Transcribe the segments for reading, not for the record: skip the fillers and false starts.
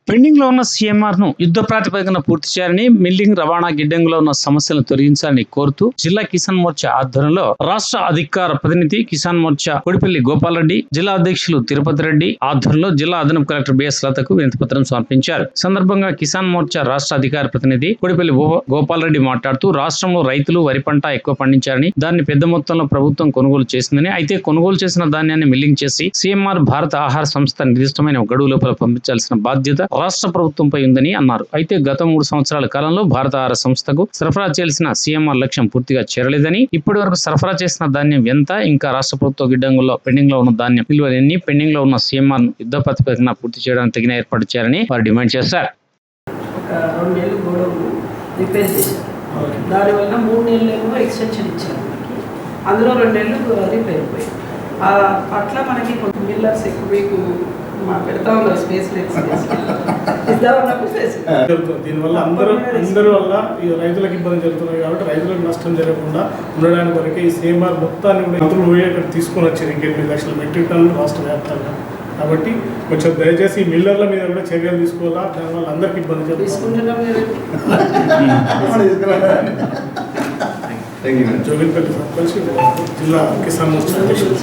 Pending లో ఉన్న CMR ను యుద్ధ ప్రాతిపదికన పూర్తి చేయాలని మిల్లింగ్ రవాణా గిడ్డంగిలో ఉన్న సమస్యలను తొలగించాలని కోరుతూ జిల్లా కిసాన్ మోర్చా ఆధ్వర్యంలో రాష్ట్ర అధికార ప్రతినిధి కిసాన్ మోర్చా కొడిపల్లి గోపాల్ రెడ్డి, జిల్లా అధ్యక్షులు తిరుపతి రెడ్డి ఆధ్వర్యంలో జిల్లా అదనపు కలెక్టర్ బిఎస్ లతకు వినతిపత్రం సమర్పించారు. సందర్భంగా కిసాన్ మోర్చా రాష్ట్ర అధికార ప్రతినిధి కొడిపల్లి గోపాల్ రెడ్డి మాట్లాడుతూ రాష్ట్రంలో రైతులు వరి పంట ఎక్కువ పండించారని, దాన్ని పెద్ద మొత్తంలో ప్రభుత్వం కొనుగోలు చేసిందని, అయితే కొనుగోలు చేసిన ధాన్యాన్ని మిల్లింగ్ చేసి సీఎంఆర్ భారత ఆహార సంస్థ నిర్దిష్టమైన గడువు లోపల పంపించాల్సిన బాధ్యత రాష్ట్ర ప్రభుత్వంపై ఉందని అన్నారు. అయితే గత 3 సంవత్సరాల కాలంలో భారత ఆహార సంస్థకు సరఫరా చేయాల్సిన సీఎంఆర్ లక్ష్యం పూర్తిగా చేరలేదని, ఇప్పటి వరకు సరఫరా చేసిన ధాన్యం ఎంత, ఇంకా రాష్ట్ర ప్రభుత్వ గిడ్డంగుల్లో పెండింగ్ లో ఉన్న ధాన్యం నిల్వలు ఎన్ని, పెండింగ్ లో ఉన్న సీఎంఆర్ ను యుద్ధ ప్రాతిపదికన పూర్తి చేయడానికి తగిన ఏర్పాటు చేయాలని వారు డిమాండ్ చేశారు. దానివల్ల 3 నెలలేమో ఎక్స్టెన్షన్ ఇచ్చారు, అందులో 2 నెలలు రిపేర్ పోయి అట్లా మనకి కొంచెం మిల్లర్స్ ఎక్కువ మీకు పెడతా ఉన్నారు స్పేస్ దీనివల్ల అందరూ వల్ల ఈ రైతులకు ఇబ్బంది జరుగుతున్నాయి కాబట్టి రైతులకు నష్టం జరగకుండా ఉండడానికి వరకు ఈ సీఎంఆర్ మొత్తాన్ని మంత్రులు పోయి అక్కడ తీసుకొని వచ్చారు 8 లక్షల మెట్రిక్ టన్నులు రాష్ట్ర వ్యాప్తంగా. కాబట్టి కొంచెం దయచేసి మిల్లర్ల మీద కూడా చర్యలు తీసుకోవాలా, దానివల్ల అందరికి ఇబ్బంది జరుగుతుంది. జోగిపల్లి సర్పంచ్, జిల్లా కిసాన్ మోర్చా అధ్యక్షులు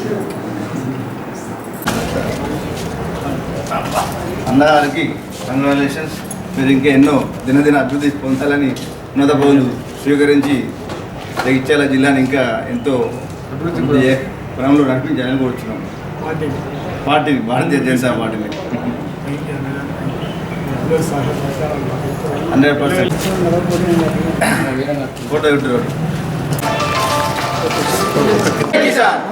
అన్నగారికి కంగ్రాచులేషన్స్. మీరు ఇంకా ఎన్నో దినదిన అభివృద్ధి పొందాలని ఉన్నత పదవులు స్వీకరించి జగిత్యాల జిల్లాని ఇంకా ఎంతో అభివృద్ధి క్రమంలో నడిపించాలని కోరుతున్నాం. పార్టీని, భారతీయ జనతా పార్టీని 100% ఫోటో ఇట్టు.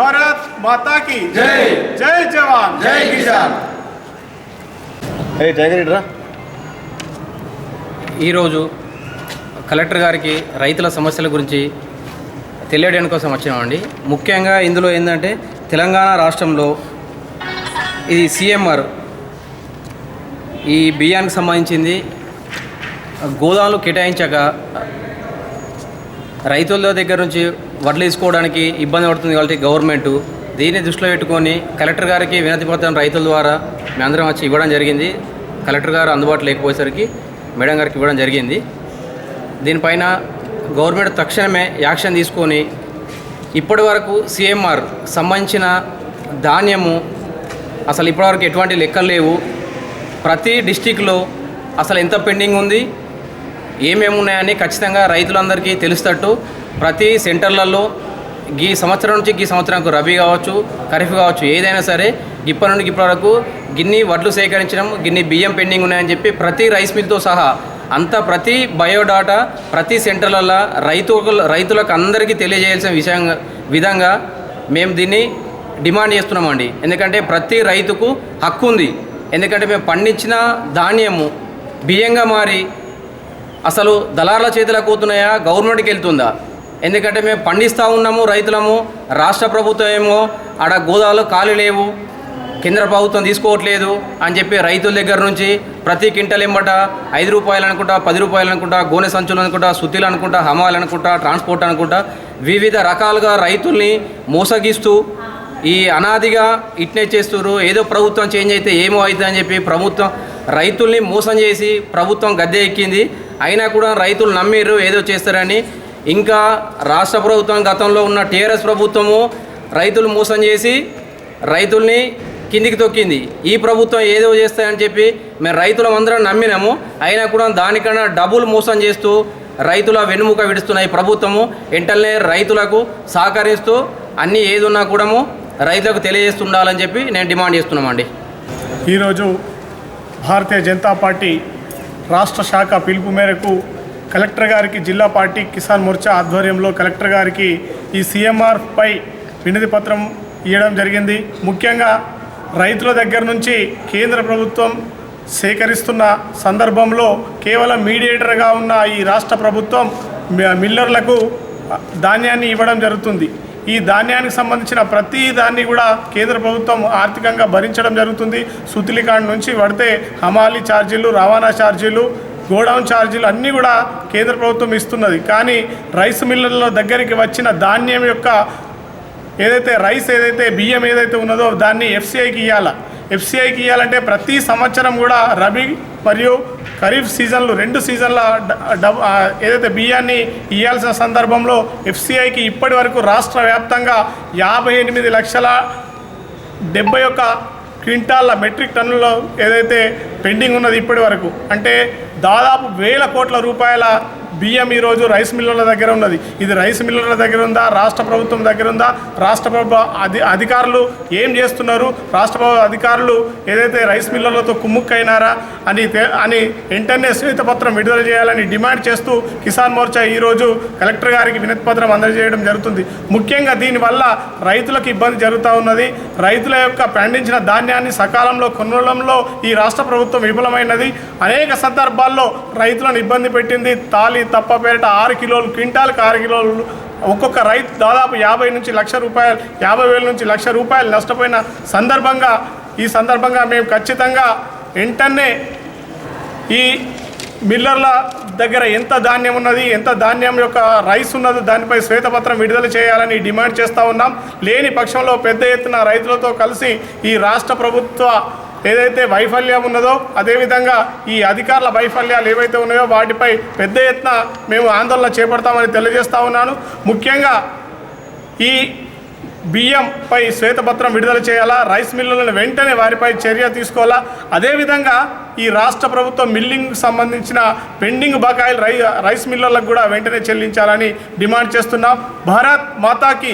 భారత్ మాతా కీ జై, జై జవాన్ జై కిసాన్. ఈరోజు కలెక్టర్ గారికి రైతుల సమస్యల గురించి తెలియడానికి కోసం వచ్చినామండి. ముఖ్యంగా ఇందులో ఏంటంటే తెలంగాణ రాష్ట్రంలో ఇది సీఎంఆర్ ఈ బియ్యానికి సంబంధించింది గోదాములు కేటాయించాక రైతుల దగ్గర నుంచి వడ్లు తీసుకోవడానికి ఇబ్బంది పడుతుంది కాబట్టి గవర్నమెంట్ దీన్ని దృష్టిలో పెట్టుకొని కలెక్టర్ గారికి వినతి పత్రం రైతుల ద్వారా మేమందరం వచ్చి ఇవ్వడం జరిగింది. కలెక్టర్ గారు అందుబాటులో లేకపోయేసరికి మేడం గారికి ఇవ్వడం జరిగింది. దీనిపైన గవర్నమెంట్ తక్షణమే యాక్షన్ తీసుకొని ఇప్పటి వరకు సీఎంఆర్ సంబంధించిన ధాన్యము అసలు ఇప్పటివరకు ఎటువంటి లెక్కలు లేవు. ప్రతి డిస్టిక్లో అసలు ఎంత పెండింగ్ ఉంది, ఏమేమి ఉన్నాయని ఖచ్చితంగా రైతులందరికీ తెలుస్తట్టు ప్రతి సెంటర్లలో ఈ సంవత్సరం నుంచి ఈ సంవత్సరానికి రబీ కావచ్చు, ఖరీఫ్ కావచ్చు, ఏదైనా సరే ఇప్పటి నుండి ఇప్పటి వరకు గిన్ని వడ్లు సేకరించడం, గిన్ని బియ్యం పెండింగ్ ఉన్నాయని చెప్పి ప్రతి రైస్ మిల్తో సహా అంతా ప్రతి బయోడాటా ప్రతి సెంటర్లలో రైతులకు అందరికీ తెలియజేయాల్సిన విధంగా మేము దీన్ని డిమాండ్ చేస్తున్నామండి. ఎందుకంటే ప్రతి రైతుకు హక్కు ఉంది. ఎందుకంటే మేము పండించిన ధాన్యము బియ్యంగా మారి అసలు దళారుల చేతులకు పోతున్నాయా, గవర్నమెంట్కి వెళ్తుందా? ఎందుకంటే మేము పండిస్తూ ఉన్నాము రైతులము, రాష్ట్ర ప్రభుత్వం ఏమో ఆడ గోదావరిలో ఖాళీ లేవు, కేంద్ర ప్రభుత్వం తీసుకోవట్లేదు అని చెప్పి రైతుల దగ్గర నుంచి ప్రతి క్వింటల్ ఎంబట 5 రూపాయలు అనుకుంటా, 10 రూపాయలు అనుకుంటా, గోనె సంచులు అనుకుంటా, సుత్తిలు అనుకుంటా, హమాలు అనుకుంటా, ట్రాన్స్పోర్ట్ అనుకుంటా వివిధ రకాలుగా రైతుల్ని మోసగిస్తూ ఈ అనాదిగా ఇట్నే చేస్తున్నారు. ఏదో ప్రభుత్వం చేంజ్ అయితే ఏమో అవుతుంది అని చెప్పి ప్రభుత్వం రైతుల్ని మోసం చేసి ప్రభుత్వం గద్దె ఎక్కింది. అయినా కూడా రైతులు నమ్మిర్రు ఏదో చేస్తారని. ఇంకా రాష్ట్ర ప్రభుత్వం గతంలో ఉన్న టీఆర్ఎస్ ప్రభుత్వము రైతులు మోసం చేసి రైతుల్ని కిందికి తొక్కింది. ఈ ప్రభుత్వం ఏదో చేస్తాయని చెప్పి మేము రైతులందరం నమ్మినాము. అయినా కూడా దానికన్నా డబుల్ మోసం చేస్తూ రైతుల వెన్నుముక విడుస్తున్న ఈ ప్రభుత్వము వెంటనే రైతులకు సహకరిస్తూ అన్నీ ఏది ఉన్నా కూడా రైతులకు తెలియజేస్తుండాలని చెప్పి నేను డిమాండ్ చేస్తున్నామండి. ఈరోజు భారతీయ జనతా పార్టీ రాష్ట్ర శాఖ పిలుపు మేరకు కలెక్టర్ గారికి జిల్లా పార్టీ కిసాన్ మోర్చా ఆధ్వర్యంలో కలెక్టర్ గారికి ఈ సీఎంఆర్పై వినతి పత్రం ఇవ్వడం జరిగింది. ముఖ్యంగా రైతుల దగ్గర నుంచి కేంద్ర ప్రభుత్వం సేకరిస్తున్న సందర్భంలో కేవలం మీడియేటర్గా ఉన్న ఈ రాష్ట్ర ప్రభుత్వం మిల్లర్లకు ధాన్యాన్ని ఇవ్వడం జరుగుతుంది. ఈ ధాన్యానికి సంబంధించిన ప్రతి దాన్ని కూడా కేంద్ర ప్రభుత్వం ఆర్థికంగా భరించడం జరుగుతుంది. సుతిలికాండ్ నుంచి పడితే హమాలీ ఛార్జీలు, రవాణా ఛార్జీలు, గోడౌన్ ఛార్జీలు అన్నీ కూడా కేంద్ర ప్రభుత్వం ఇస్తున్నది. కానీ రైస్ మిల్లర్ల దగ్గరికి వచ్చిన ధాన్యం యొక్క ఏదైతే బియ్యం ఏదైతే ఉన్నదో దాన్ని ఎఫ్సిఐకి ఇవ్వాలి. ఎఫ్సిఐకి ఇవ్వాలంటే ప్రతి సంవత్సరం కూడా రబీ మరియు ఖరీఫ్ సీజన్లు 2 సీజన్ల ఏదైతే బియ్యాన్ని ఇవ్వాల్సిన సందర్భంలో ఎఫ్సిఐకి ఇప్పటి వరకు రాష్ట్ర వ్యాప్తంగా 58,71,000 క్వింటాళ్ళ మెట్రిక్ టన్నుల్లో ఏదైతే పెండింగ్ ఉన్నది ఇప్పటి వరకు, అంటే దాదాపు 1,000 కోట్ల రూపాయల బియ్యం ఈరోజు రైస్ మిల్లర్ల దగ్గర ఉన్నది. ఇది రైస్ మిల్లర్ల దగ్గర ఉందా, రాష్ట్ర ప్రభుత్వం దగ్గర ఉందా, రాష్ట్ర ప్రభుత్వ అధికారులు ఏం చేస్తున్నారు, రాష్ట్ర ప్రభుత్వ అధికారులు ఏదైతే రైస్ మిల్లర్లతో కుమ్ముక్కైనారా అని వెంటనే శ్వేతపత్రం విడుదల చేయాలని డిమాండ్ చేస్తూ కిసాన్ మోర్చా ఈరోజు కలెక్టర్ గారికి వినతిపత్రం అందజేయడం జరుగుతుంది. ముఖ్యంగా దీనివల్ల రైతులకు ఇబ్బంది జరుగుతూ ఉన్నది. రైతుల యొక్క పండించిన ధాన్యాన్ని సకాలంలో కొనడంలో ఈ రాష్ట్ర ప్రభుత్వం విఫలమైనది. అనేక సందర్భాల్లో రైతులను ఇబ్బంది పెట్టింది. తాలి తప్ప పేరిట 6 కిలోలు, క్వింటాల్కి 6 కిలోలు, ఒక్కొక్క రైతు దాదాపు 50,000 నుంచి 1,00,000 రూపాయలు, 50,000 నుంచి 1,00,000 రూపాయలు నష్టపోయిన ఈ సందర్భంగా మేము ఖచ్చితంగా వెంటనే ఈ మిల్లర్ల దగ్గర ఎంత ధాన్యం ఉన్నది, ఎంత ధాన్యం యొక్క రైస్ ఉన్నదో దానిపై శ్వేతపత్రం విడుదల చేయాలని డిమాండ్ చేస్తూ ఉన్నాం. లేని పక్షంలో పెద్ద ఎత్తున రైతులతో కలిసి ఈ రాష్ట్ర ప్రభుత్వ ఏదైతే వైఫల్యం ఉన్నదో, అదేవిధంగా ఈ అధికారుల వైఫల్యాలు ఏవైతే ఉన్నాయో వాటిపై పెద్ద ఎత్తున మేము ఆందోళన చేపడతామని తెలియజేస్తా ఉన్నాను. ముఖ్యంగా ఈ బియ్యంపై శ్వేతపత్రం విడుదల చేయాలా, రైస్ మిల్లులను వెంటనే వారిపై చర్య తీసుకోవాలా, అదేవిధంగా ఈ రాష్ట్ర ప్రభుత్వం మిల్లింగ్కి సంబంధించిన పెండింగ్ బకాయిలు రైస్ మిల్లర్లకు కూడా వెంటనే చెల్లించాలని డిమాండ్ చేస్తున్నాం. భారత్ మాతాకి